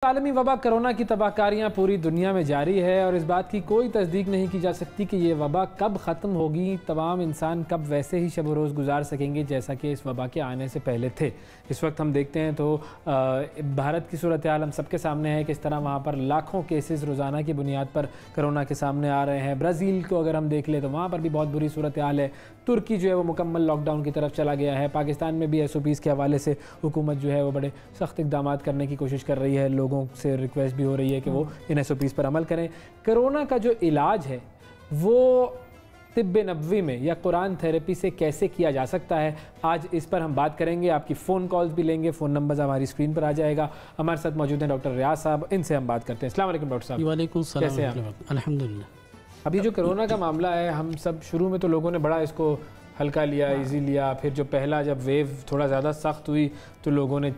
عالمی وبا کرونا کی تباہکاریاں پوری دنیا میں جاری ہے اور اس بات کی کوئی تصدیق نہیں کی جا سکتی کہ یہ وبا کب ختم ہوگی، تمام انسان کب ویسے ہی شب و روز گزار سکیں گے جیسا کہ اس وبا کے آنے سے پہلے تھے۔ اس وقت ہم دیکھتے ہیں تو بھارت کی صورتحال ہم سب کے سامنے ہے، کس طرح وہاں پر لاکھوں کیسز روزانہ کی بنیاد پر کرونا کے سامنے آ رہے ہیں۔ برازیل کو اگر ہم دیکھ لیں تو وہاں پر بھی بہت بری صورتحال ہے۔ ترکی جو ہے وہ مکمل لاک ڈاؤن کی طرف چلا گیا ہے۔ پاکستان میں بھی SOPs کے حوالے سے حکومت جو ہے وہ بڑے سخت اقدامات کرنے کی کوشش کر رہی ہے، لوگوں سے ریکویسٹ بھی ہو رہی ہے کہ وہ ان SOPs پر عمل کریں۔ کرونا کا جو علاج ہے وہ طب نبوی میں یا قرآن تھیراپی سے کیسے کیا جا سکتا ہے، آج اس پر ہم بات کریں گے۔ آپ کی فون کالز بھی لیں گے، فون نمبرز ہماری اسکرین پر آ جائے گا۔ ہمارے ساتھ موجود ہیں ڈاکٹر ریاض صاحب، ان سے ہم بات کرتے ہیں۔ السلام علیکم ڈاکٹر صاحب۔ وعلیکم السلام۔ کیسے ہیں؟ الحمدللہ۔ ابھی جو کرونا کا معاملہ ہے، ہم سب شروع میں تو لوگوں نے بڑا اس کو ہلکا لیا، ایزی لیا، پھر جو پہلا جب ویو تھوڑا زیادہ سخت ہوئی تو لوگوں نے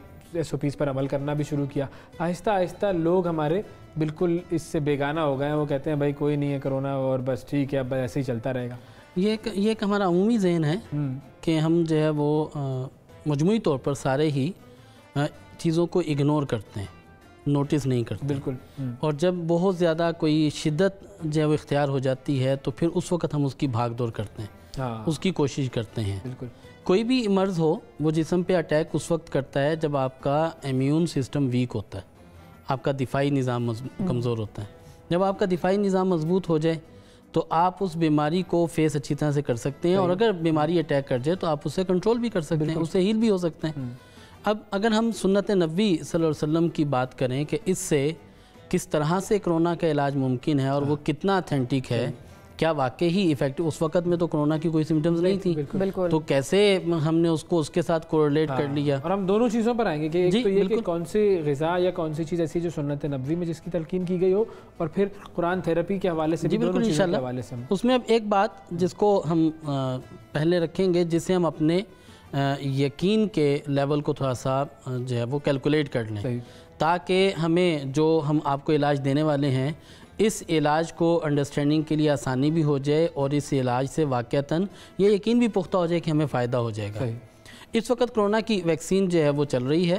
SOPs پر عمل کرنا بھی شروع کیا۔ آہستہ آہستہ لوگ ہمارے بالکل اس سے بیگانہ ہو گئے ہیں، وہ کہتے ہیں بھائی کوئی نہیں ہے کرونا اور بس ٹھیک ہے، اب ایسے ہی چلتا رہے گا۔ یہ ایک ہمارا عمومی ذہن ہے کہ ہم جو ہے وہ مجموعی طور پر سارے ہی چیزوں کو اگنور کرتے ہیں، نوٹس نہیں کرتے۔ بالکل۔ اور جب بہت زیادہ کوئی شدت جو ہے وہ اختیار ہو جاتی ہے تو پھر اس وقت ہم اس کی بھاگ دوڑ کرتے ہیں، اس کی کوشش کرتے ہیں۔ بالکل۔ کوئی بھی مرض ہو وہ جسم پہ اٹیک اس وقت کرتا ہے جب آپ کا امیون سسٹم ویک ہوتا ہے، آپ کا دفاعی نظام کمزور ہوتا ہے۔ جب آپ کا دفاعی نظام مضبوط ہو جائے تو آپ اس بیماری کو فیس اچھی طرح سے کر سکتے ہیں، اور اگر بیماری اٹیک کر جائے تو آپ اسے کنٹرول بھی کر سکتے ہیں، اسے ہیل بھی ہو سکتے ہیں۔ اب اگر ہم سنت نبوی صلی اللہ علیہ وسلم کی بات کریں کہ اس سے کس طرح سے کرونا کا علاج ممکن ہے اور وہ کتنا اتھینٹک ہے، کیا واقعی ہی ایفیکٹو، اس وقت میں تو کرونا کی کوئی سمٹمز نہیں تھی، تو کیسے ہم نے اس کو اس کے ساتھ کوریلیٹ کر لیا۔ اور ہم دونوں چیزوں پر آئیں گے کہ ایک تو یہ کہ کون سی غذا یا کون سی چیز ایسی جو سنت نبوی میں جس کی تلقین کی گئی ہو، اور پھر قرآن تھیراپی کے حوالے سے بھی دونوں چیزوں کے حوالے سے۔ اس میں اب ایک بات جس کو ہم پہلے رکھیں گے، جس سے ہم اپنے یقین کے لیول کو تھوڑا سا جو ہے وہ کیلکولیٹ کر لیں، تاکہ ہمیں جو ہم آپ کو علاج دینے والے ہیں اس علاج کو انڈرسٹینڈنگ کے لیے آسانی بھی ہو جائے، اور اس علاج سے واقعتاً یہ یقین بھی پختہ ہو جائے کہ ہمیں فائدہ ہو جائے گا۔ اس وقت کرونا کی ویکسین جو ہے وہ چل رہی ہے،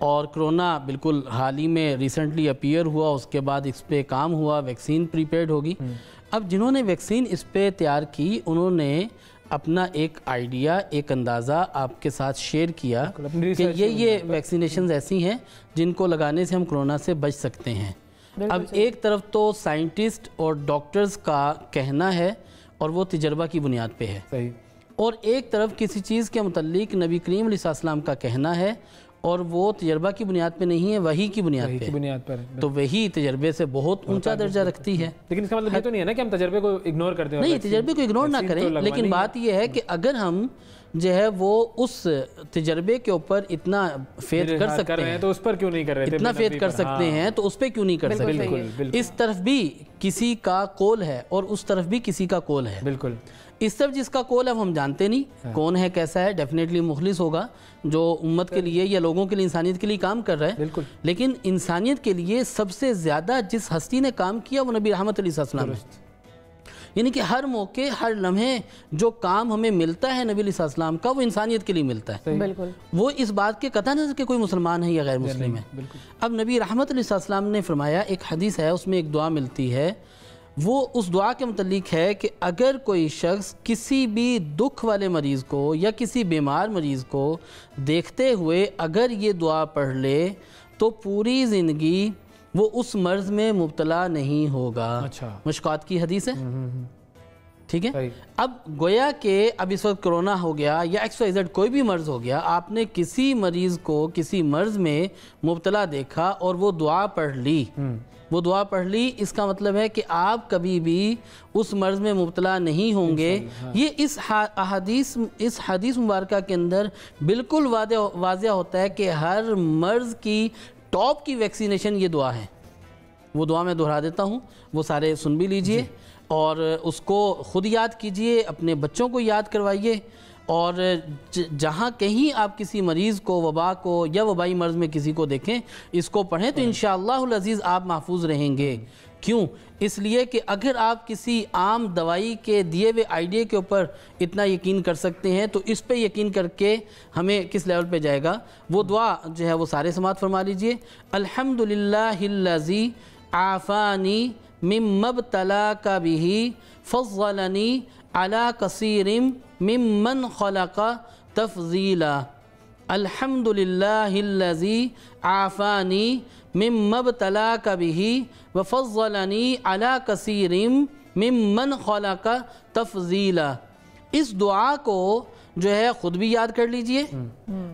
اور کرونا بالکل حال ہی میں ریسنٹلی اپیئر ہوا، اس کے بعد اس پہ کام ہوا، ویکسین پریپیئرڈ ہوگی۔ اب جنہوں نے ویکسین اس پہ تیار کی انہوں نے اپنا ایک آئیڈیا، ایک اندازہ آپ کے ساتھ شیئر کیا کہ یہ ویکسینیشنز ایسی ہیں جن کو لگانے سے ہم کرونا سے بچ سکتے ہیں۔ اب ایک طرف تو سائنٹسٹ اور ڈاکٹرز کا کہنا ہے اور وہ تجربہ کی بنیاد پہ ہے، اور ایک طرف کسی چیز کے متعلق نبی کریم علیہ السلام کا کہنا ہے اور وہ تجربہ کی بنیاد پہ نہیں ہے، وحی کی بنیاد پر ہے، تو وحی تجربے سے بہت اونچا درجہ رکھتی ہے۔ لیکن اس کا مطلب یہ تو نہیں ہے نا کہ ہم تجربے کو اگنور کرتے ہیں، نہیں، تجربے کو اگنور نہ کریں، لیکن بات یہ ہے کہ اگر ہم جو ہے وہ اس تجربے کے اوپر اتنا فیتھ کر سکتے ہیں تو اس پر کیوں نہیں کر رہے تھے، اتنا فیتھ کر سکتے ہیں تو اس پہ کیوں نہیں کر سکتے؟ اس طرف بھی کسی کا قول ہے اور اس طرف بھی کسی کا قول ہے۔ بالکل۔ اس طرف جس کا قول ہے وہ ہم جانتے نہیں کون ہے، کیسا ہے، ڈیفینیٹلی مخلص ہوگا جو امت کے لیے یا لوگوں کے لیے، انسانیت کے لیے کام کر رہا ہے۔ لیکن انسانیت کے لیے سب سے زیادہ جس ہستی نے کام کیا وہ نبی رحمت علیہ السلام ہے، یعنی کہ ہر موقع، ہر لمحے جو کام ہمیں ملتا ہے نبی علیہ السلام کا، وہ انسانیت کے لیے ملتا ہے۔ وہ اس بات کے قطع نظر کہ کوئی مسلمان ہے یا غیر مسلم ہے۔ اب نبی رحمت علیہ السلام نے فرمایا، ایک حدیث ہے اس میں ایک دعا ملتی ہے، وہ اس دعا کے متعلق ہے کہ اگر کوئی شخص کسی بھی دکھ والے مریض کو یا کسی بیمار مریض کو دیکھتے ہوئے اگر یہ دعا پڑھ لے تو پوری زندگی وہ اس مرض میں مبتلا نہیں ہوگا۔ مشکوات کی حدیث ہے، ٹھیک ہے۔ اب گویا کہ اب اس وقت کرونا ہو گیا یا XYZ کوئی بھی مرض ہو گیا، آپ نے کسی مریض کو کسی مرض میں مبتلا دیکھا اور وہ دعا پڑھ لی، وہ دعا پڑھ لی، اس کا مطلب ہے کہ آپ کبھی بھی اس مرض میں مبتلا نہیں ہوں گے۔ یہ اس حدیث مبارکہ کے اندر بالکل واضح ہوتا ہے کہ ہر مرض کی ٹاپ کی ویکسینیشن یہ دعا ہے۔ وہ دعا میں دہرا دیتا ہوں، وہ سارے سن بھی لیجئے اور اس کو خود یاد کیجئے، اپنے بچوں کو یاد کروائیے، اور جہاں کہیں آپ کسی مریض کو وبا کو یا وبائی مرض میں کسی کو دیکھیں اس کو پڑھیں تو انشاءاللہ العزیز آپ محفوظ رہیں گے. کیوں؟ اس لیے کہ اگر آپ کسی عام دوائی کے دیے ہوئے آئیڈیا کے اوپر اتنا یقین کر سکتے ہیں تو اس پہ یقین کر کے ہمیں کس لیول پہ جائے گا. وہ دعا جو ہے وہ سارے سماعت فرما لیجئے. الحمدللہ الذی عافانی مما ابتلاک بہ فضلنی علی کثیر ممن خلق تفضیلا. الحمدللہ الذی عافانی مما ابتلاک بہ وفضلنی علی کثیر ممن خلق تفضیلا. اس دعا کو جو ہے خود بھی یاد کر لیجئے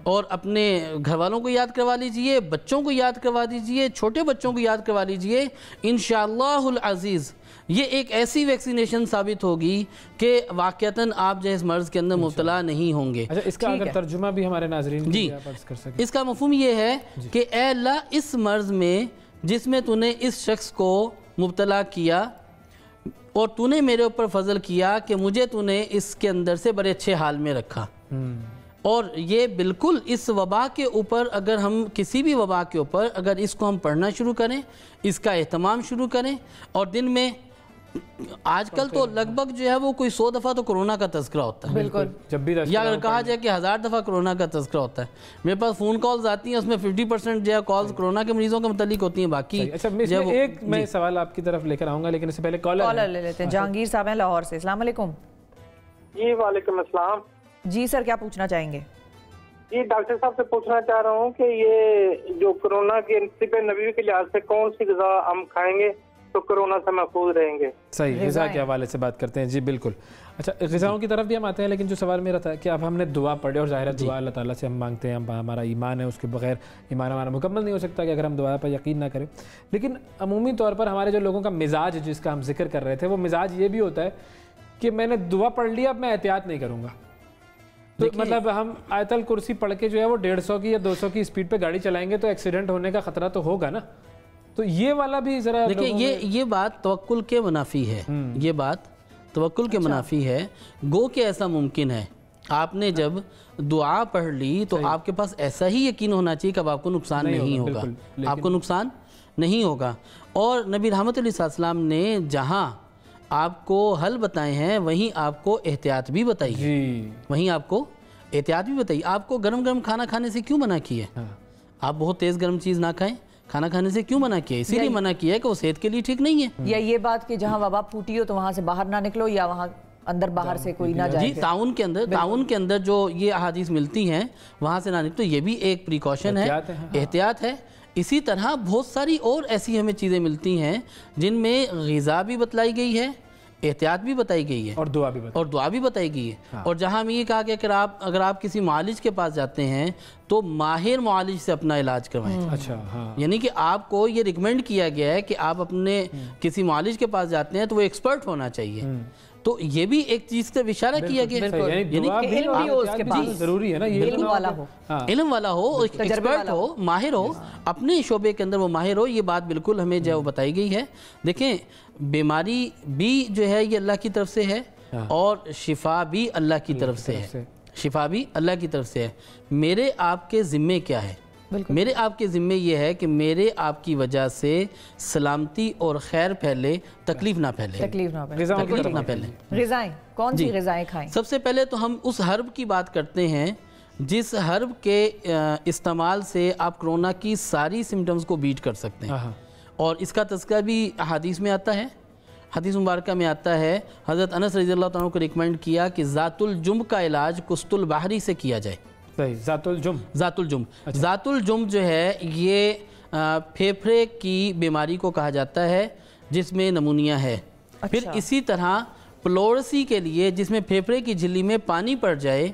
اور اپنے گھر والوں کو یاد کروا لیجئے, بچوں کو یاد کروا دیجئے, چھوٹے بچوں کو یاد کروا لیجئے. انشاءاللہ العزیز یہ ایک ایسی ویکسینیشن ثابت ہوگی کہ واقعتاً آپ جو اس مرض کے اندر مبتلا نہیں ہوں گے. اچھا اس کا اگر ترجمہ بھی ہمارے ناظرین جی کر سکیں. اس کا مفہوم یہ ہے کہ اے اللہ اس مرض میں جس میں تو نے اس شخص کو مبتلا کیا اور تو نے میرے اوپر فضل کیا کہ مجھے تو نے اس کے اندر سے بڑے اچھے حال میں رکھا. اور یہ بالکل اس وبا کے اوپر اگر ہم کسی بھی وبا کے اوپر اگر اس کو ہم پڑھنا شروع کریں, اس کا اہتمام شروع کریں اور دن میں آج کل تو لگ بھگ جو ہے وہ کوئی 100 دفعہ تو کرونا کا تذکرہ ہوتا ہے. بالکل جب بھی یا اگر کہا جائے کہ 1000 دفعہ کرونا کا تذکرہ ہوتا ہے. میرے پاس فون کالز آتی ہیں اس میں 50% جو ہے کالز کرونا کے مریضوں کے متعلق ہوتی ہیں. باقی اچھا ایک میں سوال آپ کی طرف لے کر آؤں گا لیکن اس سے پہلے کالر لے لیتے ہیں. جہانگیر صاحب ہیں لاہور سے. السلام علیکم. جی وعلیکم السلام. جی سر کیا پوچھنا چاہیں گے؟ جی ڈاکٹر صاحب سے پوچھنا چاہ رہا ہوں کہ یہ جو کرونا کے طب نبوی کے لحاظ سے کون سی غذا ہم کھائیں گے تو کرونا سے محفوظ رہیں گے؟ صحیح, غذا کے حوالے سے بات کرتے ہیں. جی بالکل. اچھا غذاؤں کی طرف بھی ہم آتے ہیں لیکن جو سوال میرا تھا کہ اب ہم نے دعا پڑھی اور ظاہر دعا اللہ تعالیٰ سے ہم مانگتے ہیں, ہمارا ایمان ہے, اس کے بغیر ایمان ہمارا مکمل نہیں ہو سکتا کہ اگر ہم دعا پر یقین نہ کریں. لیکن عمومی طور پر ہمارے جو لوگوں کا مزاج جس کا ہم ذکر کر رہے تھے وہ مزاج یہ بھی ہوتا ہے کہ میں نے دعا پڑھ لیا اب میں احتیاط نہیں کروں گا. تو مطلب ہم آیت الکرسی پڑھ کے جو ہے وہ 150 کی یا 200 کی اسپیڈ پہ گاڑی چلائیں گے تو ایکسیڈنٹ ہونے کا خطرہ تو ہوگا نا. تو یہ والا بھی ذرا دیکھیں یہ بات توکل کے منافی ہے. یہ بات توکل کے منافی ہے. گو کہ ایسا ممکن ہے آپ نے جب دعا پڑھ لی تو آپ کے پاس ایسا ہی یقین ہونا چاہیے کہ اب آپ کو نقصان نہیں ہوگا, آپ کو نقصان نہیں ہوگا. اور نبی رحمت علیہ السلام نے جہاں آپ کو حل بتائے ہیں وہیں آپ کو احتیاط بھی بتائی ہے. وہیں آپ کو احتیاط بھی بتائی. آپ کو گرم گرم کھانا کھانے سے کیوں منع کیا ہے؟ آپ بہت تیز گرم چیز نہ کھائیں. کھانا کھانے سے کیوں منع کیا ہے؟ اسی لیے منع کیا ہے کہ وہ صحت کے لیے ٹھیک نہیں ہے. یا یہ بات کہ جہاں وبا پھوٹی ہو تو وہاں سے باہر نہ نکلو یا وہاں اندر باہر سے کوئی نہ جائے. جی تعاون کے اندر جو یہ احادیث ملتی ہیں وہاں سے نہ نکلو, یہ بھی ایک پریکاشن ہے, احتیاط ہے. اسی طرح بہت ساری اور ایسی ہمیں چیزیں ملتی ہیں جن میں غذا بھی بتلائی گئی ہے, احتیاط بھی بتائی گئی ہے اور دعا بھی بتائی گئی ہے. اور جہاں ہم یہ کہا کہ اگر آپ کسی معالج کے پاس جاتے ہیں تو ماہر معالج سے اپنا علاج کروائیں. یعنی کہ آپ کو یہ ریکمینڈ کیا گیا ہے کہ آپ اپنے کسی معالج کے پاس جاتے ہیں تو وہ ایکسپرٹ ہونا چاہیے. تو یہ بھی ایک چیز کا اشارہ کیا گیا ضروری ہے نا, علم والا ہو, ایکسپرٹ ہو, ماہر ہو, اپنے شعبے کے اندر وہ ماہر ہو. یہ بات بالکل ہمیں جو بتائی گئی ہے. دیکھیں بیماری بھی جو ہے یہ اللہ کی طرف سے ہے اور شفا بھی اللہ کی طرف سے ہے. شفا بھی اللہ کی طرف سے ہے. میرے آپ کے ذمے کیا ہے؟ میرے آپ کے ذمے یہ ہے کہ میرے آپ کی وجہ سے سلامتی اور خیر پھیلے, تکلیف نہ پھیلے. غذائیں کون سی غذائیں کھائیں؟ سب سے پہلے تو ہم اس حرب کی بات کرتے ہیں جس حرب کے استعمال سے آپ کرونا کی ساری سمٹمز کو بیٹ کر سکتے ہیں. اور اس کا تذکرہ بھی حدیث میں آتا ہے. حدیث مبارکہ میں آتا ہے حضرت انس رضی اللہ تعالیٰ کو ریکمینڈ کیا کہ ذات الجم کا علاج قسط البحری سے کیا جائے. ذات الجم جو ہے یہ پھیپھڑے کی بیماری کو کہا جاتا ہے جس میں نمونیا ہے. پھر اسی طرح پلورسی کے لیے جس میں پھیپھڑے کی جھلی میں پانی پڑ جائے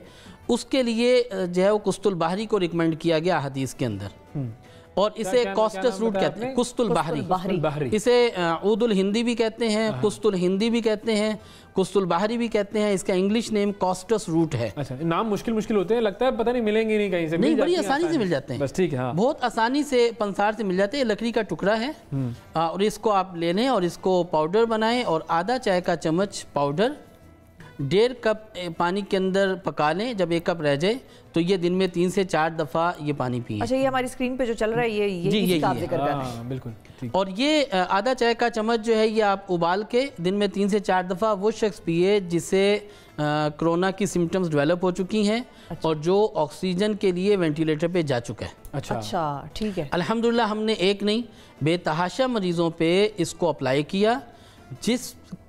اس کے لیے جو ہے وہ قسط البحری کو ریکمینڈ کیا گیا حدیث کے اندر. اور اسے کوسٹس روٹ کہتے ہیں, قسط البحری. اسے عود الہندی بھی کہتے ہیں, قسط الہندی بھی کہتے ہیں, قسط البحری بھی کہتے ہیں. اس کا انگلش نیم کوسٹس روٹ ہے. نام مشکل ہوتے ہیں, لگتا ہے پتہ نہیں ملیں گے نہیں کہیں سے. نہیں, بڑی آسانی سے مل جاتے ہیں. بس ٹھیک ہے, بہت آسانی سے پنسار سے مل جاتے ہیں. لکڑی کا ٹکڑا ہے اور اس کو آپ لے لیں اور اس کو پاؤڈر بنائیں اور آدھا چائے کا چمچ پاؤڈر 1.5 کپ پانی کے اندر پکا لیں. جب 1 کپ رہ جائے تو یہ دن میں 3 سے 4 دفعہ یہ پانی پئیں. اچھا یہ ہماری اسکرین پہ جو چل رہا ہے یہ آپ ذکر کر رہے ہیں. بالکل. اور یہ آدھا چائے کا چمچ جو ہے یہ آپ ابال کے دن میں 3 سے 4 دفعہ وہ شخص پیے جسے کرونا کی سمٹمز ڈیولپ ہو چکی ہیں اور جو آکسیجن کے لیے وینٹیلیٹر پہ جا چکا ہے. اچھا ٹھیک ہے. الحمدللہ ہم نے ایک نہیں بے تحاشا مریضوں پہ اس کو اپلائی کیا.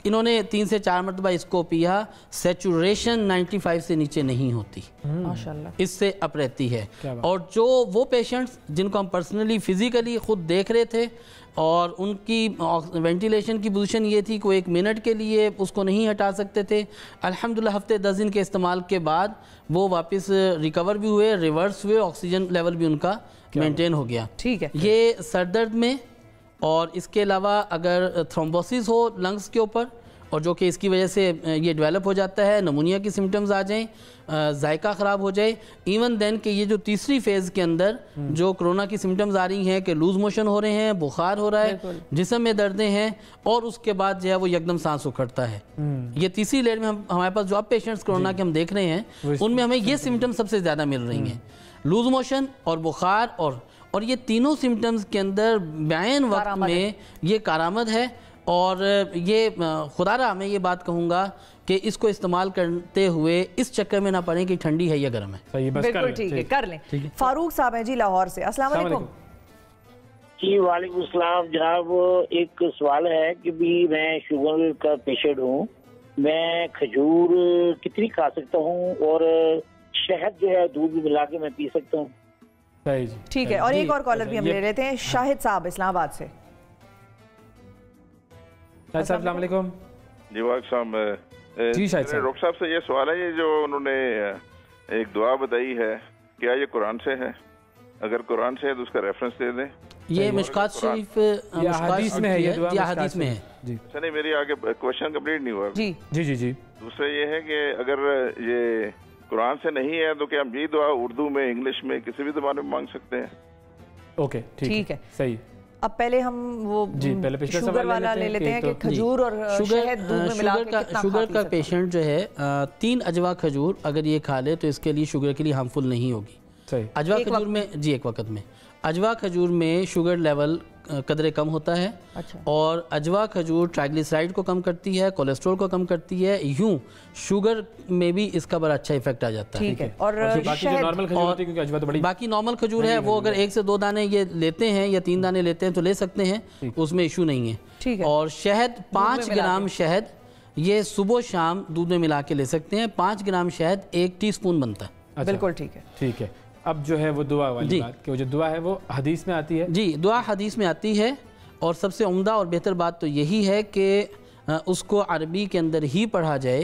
انہوں نے 3 سے 4 مرتبہ اس کو پیا. سیچوریشن 95 سے نیچے نہیں ہوتی, ماشاءاللہ اس سے اپ رہتی ہے. اور جو وہ پیشنٹس جن کو ہم پرسنلی فزیکلی خود دیکھ رہے تھے اور ان کی وینٹیلیشن کی پوزیشن یہ تھی کہ وہ 1 منٹ کے لیے اس کو نہیں ہٹا سکتے تھے, الحمدللہ ہفتے 10 دن کے استعمال کے بعد وہ واپس ریکور بھی ہوئے, ریورس ہوئے, آکسیجن لیول بھی ان کا مینٹین ہو گیا. ٹھیک ہے. یہ سر درد میں اور اس کے علاوہ اگر تھرومبوسس ہو لنگز کے اوپر اور جو کہ اس کی وجہ سے یہ ڈیولپ ہو جاتا ہے, نمونیا کی سمٹمز آ جائیں, ذائقہ خراب ہو جائے, ایون دین کہ یہ جو تیسری فیز کے اندر جو کرونا کی سمٹمز آ رہی ہیں کہ لوز موشن ہو رہے ہیں, بخار ہو رہا ہے, جسم میں دردیں ہیں اور اس کے بعد جو ہے وہ یکدم سانس اکھڑتا ہے. یہ تیسری لیئر میں ہمارے پاس جو اب پیشنٹس کرونا کے ہم دیکھ رہے ہیں ان میں ہمیں یہ سمٹمز سب سے زیادہ مل رہی ہیں, لوز موشن اور بخار اور یہ تینوں سمٹمز کے اندر بعین وقت میں یہ کارآمد ہے. اور یہ خدا رہا میں یہ بات کہوں گا کہ اس کو استعمال کرتے ہوئے اس چکر میں نہ پڑیں کہ ٹھنڈی ہے یا گرم ہے. بالکل ٹھیک ہے, کر لیں. فاروق صاحب ہیں جی لاہور سے. السلام علیکم. جی وعلیکم السلام جناب. ایک سوال ہے کہ بھی میں شوگر کا پیشنٹ ہوں, میں کھجور کتنی کھا سکتا ہوں اور شہد جو ہے دودھ میں ملا کے میں پی سکتا ہوں؟ ٹھیک ہے. اور ایک اور کالر بھی ہم لے لیتے ہیں, شاہد صاحب اسلام آباد سے. السلام علیکم. جی وعلیکم السلام. جی شاہد صاحب. ڈاکٹر صاحب سے یہ سوال ہے, یہ جو انہوں نے ایک دعا بتائی ہے کیا یہ قرآن سے ہے؟ اگر قرآن سے ہے تو اس کا ریفرنس دے دیں. یہ مشکات شریف حدیث میں ہے, یہ دعا یا حدیث میں ہے. جی اچھا نہیں, میری آگے کوشچن کمپلیٹ نہیں ہوا. جی جی جی جی. دوسرا یہ ہے کہ اگر یہ قرآن سے نہیں ہے تو کیا ہم یہ دعا اردو میں, انگلش میں, کسی بھی زبان میں مانگ سکتے ہیں؟ اوکے ٹھیک ہے, صحیح. اب پہلے ہم وہ شوگر والا لے لیتے ہیں کہ کھجور اور شہد دودھ میں ملا کے کتنا کھا سکتے ہیں. شوگر کا پیشنٹ جو ہے 3 اجوا کھجور اگر یہ کھا لے تو اس کے لیے شوگر کے لیے ہارمفل نہیں ہوگی. اجوا کھجور میں ایک وقت میں اجوا کھجور میں شوگر لیول قدرے کم ہوتا ہے. اور اجوا کھجور ٹرائگلیسرائڈ کو کم کرتی ہے, کولیسٹرول کو کم کرتی ہے, یوں شوگر میں بھی اس کا بڑا اچھا ایفیکٹ آ جاتا ہے. ٹھیک ہے. اور باقی نارمل کھجور ہے وہ اگر 1 سے 2 دانے یہ لیتے ہیں یا 3 دانے لیتے ہیں تو لے سکتے ہیں, اس میں ایشو نہیں ہے. اور شہد 5 گرام شہد یہ صبح شام دودھ میں ملا کے لے سکتے ہیں. 5 گرام شہد 1 ٹی سپون بنتا ہے. بالکل ٹھیک ہے. ٹھیک ہے. اب جو ہے وہ دعا والی بات کہ وہ جو دعا ہے وہ حدیث میں آتی ہے. جی دعا حدیث میں آتی ہے اور سب سے عمدہ اور بہتر بات تو یہی ہے کہ اس کو عربی کے اندر ہی پڑھا جائے.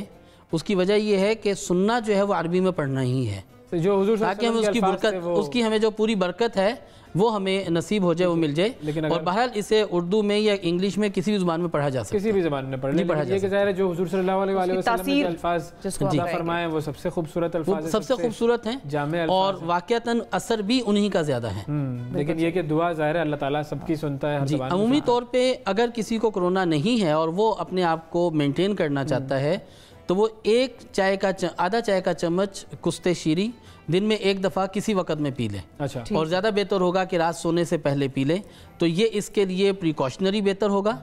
اس کی وجہ یہ ہے کہ سننا جو ہے وہ عربی میں پڑھنا ہی ہے تاکہ ہمیں اس کی برکت, اس کی ہمیں جو پوری برکت ہے وہ ہمیں نصیب ہو جائے, وہ مل جائے. اور بہرحال اسے اردو میں یا انگلش میں کسی بھی زبان میں پڑھا جا سکتا ہے, کسی بھی زبان میں پڑھا جا سکتا ہے. یہ کہ ظاہر ہے جو حضور صلی اللہ علیہ وسلم نے الفاظ عطا فرمائے وہ سب سے خوبصورت الفاظ ہیں, سب سے خوبصورت ہیں اور واقعتاً اثر بھی انہی کا زیادہ ہے. لیکن یہ کہ دعا ظاہر ہے اللہ تعالیٰ سب کی سنتا ہے. عمومی طور پہ اگر کسی کو کرونا نہیں ہے اور وہ اپنے آپ کو مینٹین کرنا چاہتا ہے تو وہ آدھا چائے کا چمچ کشتے شیری دن میں 1 دفعہ کسی وقت میں پی لیں. اور زیادہ بہتر ہوگا کہ رات سونے سے پہلے پی لیں, تو یہ اس کے لیے پریکاشنری بہتر ہوگا,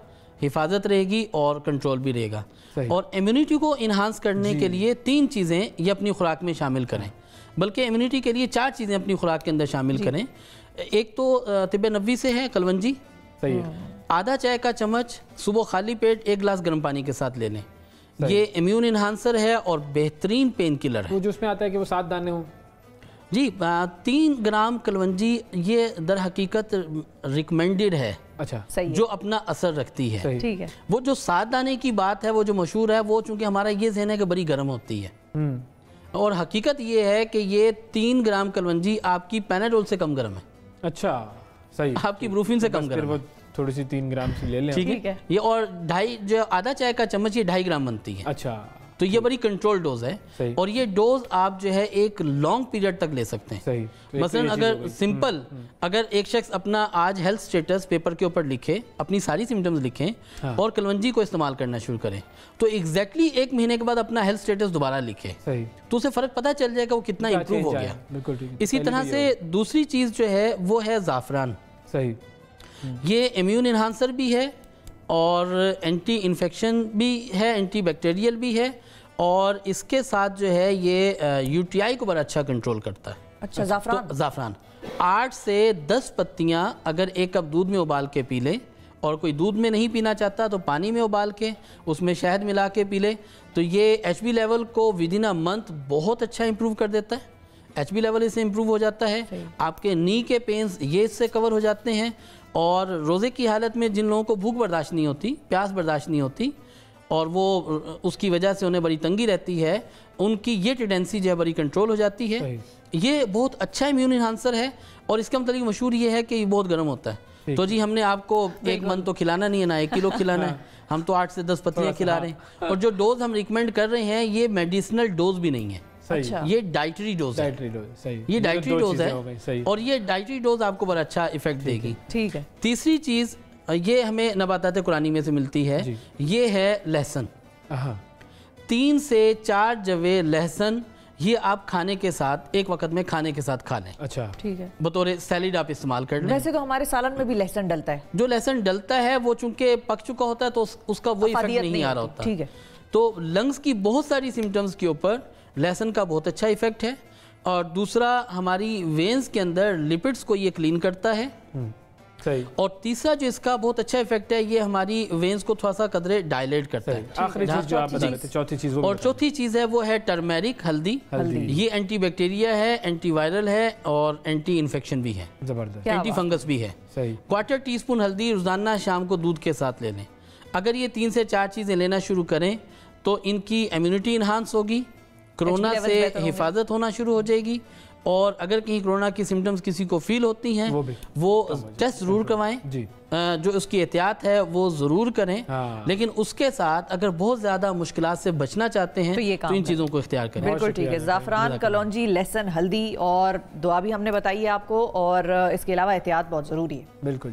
حفاظت رہے گی اور کنٹرول بھی رہے گا. اور امیونٹی کو انہانس کرنے کے لیے 3 چیزیں یہ اپنی خوراک میں شامل کریں, بلکہ امیونٹی کے لیے 4 چیزیں اپنی خوراک کے اندر شامل کریں. ایک تو طب نبوی سے ہے کلونجی. آدھا چائے کا چمچ صبح خالی پیٹ 1 گلاس گرم پانی کے ساتھ لے لیں. یہ امیون انہانسر ہے اور بہترین پین کلر ہے. جو اس میں آتا ہے کہ وہ 7 دانے ہوں. جی 3 گرام کلونجی یہ در حقیقت ریکمینڈڈ ہے, جو اپنا اثر رکھتی ہے. وہ جو 7 دانے کی بات ہے وہ جو مشہور ہے وہ چونکہ ہمارا یہ ذہن ہے کہ بڑی گرم ہوتی ہے, اور حقیقت یہ ہے کہ یہ 3 گرام کلونجی آپ کی پیناڈول سے کم گرم ہے. اچھا صحیح, آپ کی بروفین سے کم گرم ہے. تھوڑی سی 3 گرام سے لے لیں. ٹھیک ہے. یہ اور 2.5 جو آدھا چائے کا چمچ یہ 2.5 گرام بنتی ہے. اچھا تو یہ بڑی کنٹرول ڈوز ہے اور یہ ڈوز آپ جو ہے ایک لانگ پیریڈ تک لے سکتے ہیں. مثلا اگر سمپل اگر ایک شخص اپنا آج ہیلتھ سٹیٹس پیپر کے اوپر لکھے, اپنی ساری سمٹمز لکھیں اور کلونجی کو استعمال کرنا شروع کریں, تو ایگزیکٹلی 1 مہینے کے بعد اپنا ہیلتھ سٹیٹس دوبارہ لکھے تو اسے فرق پتہ چل جائے گا وہ کتنا امپروو ہو گیا. اسی طرح سے دوسری چیز جو ہے وہ ہے زعفران. یہ امیون انہانسر بھی ہے اور اینٹی انفیکشن بھی ہے, اینٹی بیکٹیریل بھی ہے, اور اس کے ساتھ جو ہے یہ یو ٹی آئی کو بڑا اچھا کنٹرول کرتا ہے. اچھا زعفران 8 سے 10 پتیاں اگر 1 کپ دودھ میں ابال کے پی لے, اور کوئی دودھ میں نہیں پینا چاہتا تو پانی میں ابال کے اس میں شہد ملا کے پی لے, تو یہ ایچ بی لیول کو ودن اے منتھ بہت اچھا امپروو کر دیتا ہے. ایچ بی لیول اس سے امپروو ہو جاتا ہے, آپ کے نی کے پینز یہ اس سے کور ہو جاتے ہیں, اور روزے کی حالت میں جن لوگوں کو بھوک برداشت نہیں ہوتی, پیاس برداشت نہیں ہوتی, اور وہ اس کی وجہ سے انہیں بڑی تنگی رہتی ہے, ان کی یہ ٹینڈنسی جو ہے بڑی کنٹرول ہو جاتی ہے. یہ بہت اچھا امیون انہانسر ہے, اور اس کا متعلق مشہور یہ ہے کہ یہ بہت گرم ہوتا ہے. تو جی ہم نے آپ کو 1 من تو کھلانا نہیں ہے, نہ 1 کلو کھلانا ہے, ہم تو 8 سے 10 پتیاں کھلا رہے ہیں. اور جو ڈوز ہم ریکمینڈ کر رہے ہیں یہ میڈیسنل ڈوز بھی نہیں ہے, یہ ڈائٹری ڈوز ہے. یہ ڈائٹری ڈوز ہے, اور یہ ڈائٹری ڈوز آپ کو بڑا اچھا ایفیکٹ دے گی. ٹھیک ہے. تیسری چیز یہ ہمیں نباتات قرآنی میں سے ملتی ہے, یہ ہے لہسن. 3 سے 4 جوے لہسن یہ آپ کھانے کے ساتھ ایک وقت میں کھانے کے ساتھ کھا لیں. اچھا ٹھیک ہے. بطور سیلیڈ آپ استعمال کر لیں. ویسے تو ہمارے سالن میں بھی لہسن ڈلتا ہے. جو لہسن ڈلتا ہے وہ چونکہ پک چکا ہوتا ہے تو اس کا وہی ایفیکٹ نہیں آ رہا ہوتا. ٹھیک ہے. تو لنگز کی بہت ساری سمٹمز کے اوپر لہسن کا بہت اچھا ایفیکٹ ہے. اور دوسرا ہماری وینز کے اندر لپڈز کو یہ کلین کرتا ہے. اور تیسرا جو اس کا بہت اچھا ایفیکٹ ہے یہ ہماری وینز کو تھوڑا سا قدرے ڈائلیٹ کرتا ہے. آخری چیز جو آپ بتا رہے تھے, چوتھی چیز, اور چوتھی چیز ہے وہ ہے ٹرمیرک, ہلدی. یہ اینٹی بیکٹیریا ہے, اینٹی وائرل ہے, اور اینٹی انفیکشن بھی ہے, زبردست, اینٹی فنگس بھی ہے. 1/4 ٹی اسپون ہلدی روزانہ شام کو دودھ کے ساتھ لے لیں. اگر یہ 3 سے 4 چیزیں لینا شروع کریں تو ان کی امیونٹی انہانس ہوگی, کرونا سے حفاظت ہونا شروع ہو جائے گی, اور اگر کہیں کرونا کی سمٹمز کسی کو فیل ہوتی ہیں وہ ٹیسٹ ضرور کروائیں. جو اس کی احتیاط ہے وہ ضرور کریں, لیکن اس کے ساتھ اگر بہت زیادہ مشکلات سے بچنا چاہتے ہیں تو ان چیزوں کو اختیار کریں. بالکل ٹھیک ہے. زعفران, کلونجی, لہسن, ہلدی اور دعا بھی ہم نے بتائی ہے آپ کو, اور اس کے علاوہ احتیاط بہت ضروری ہے. بالکل.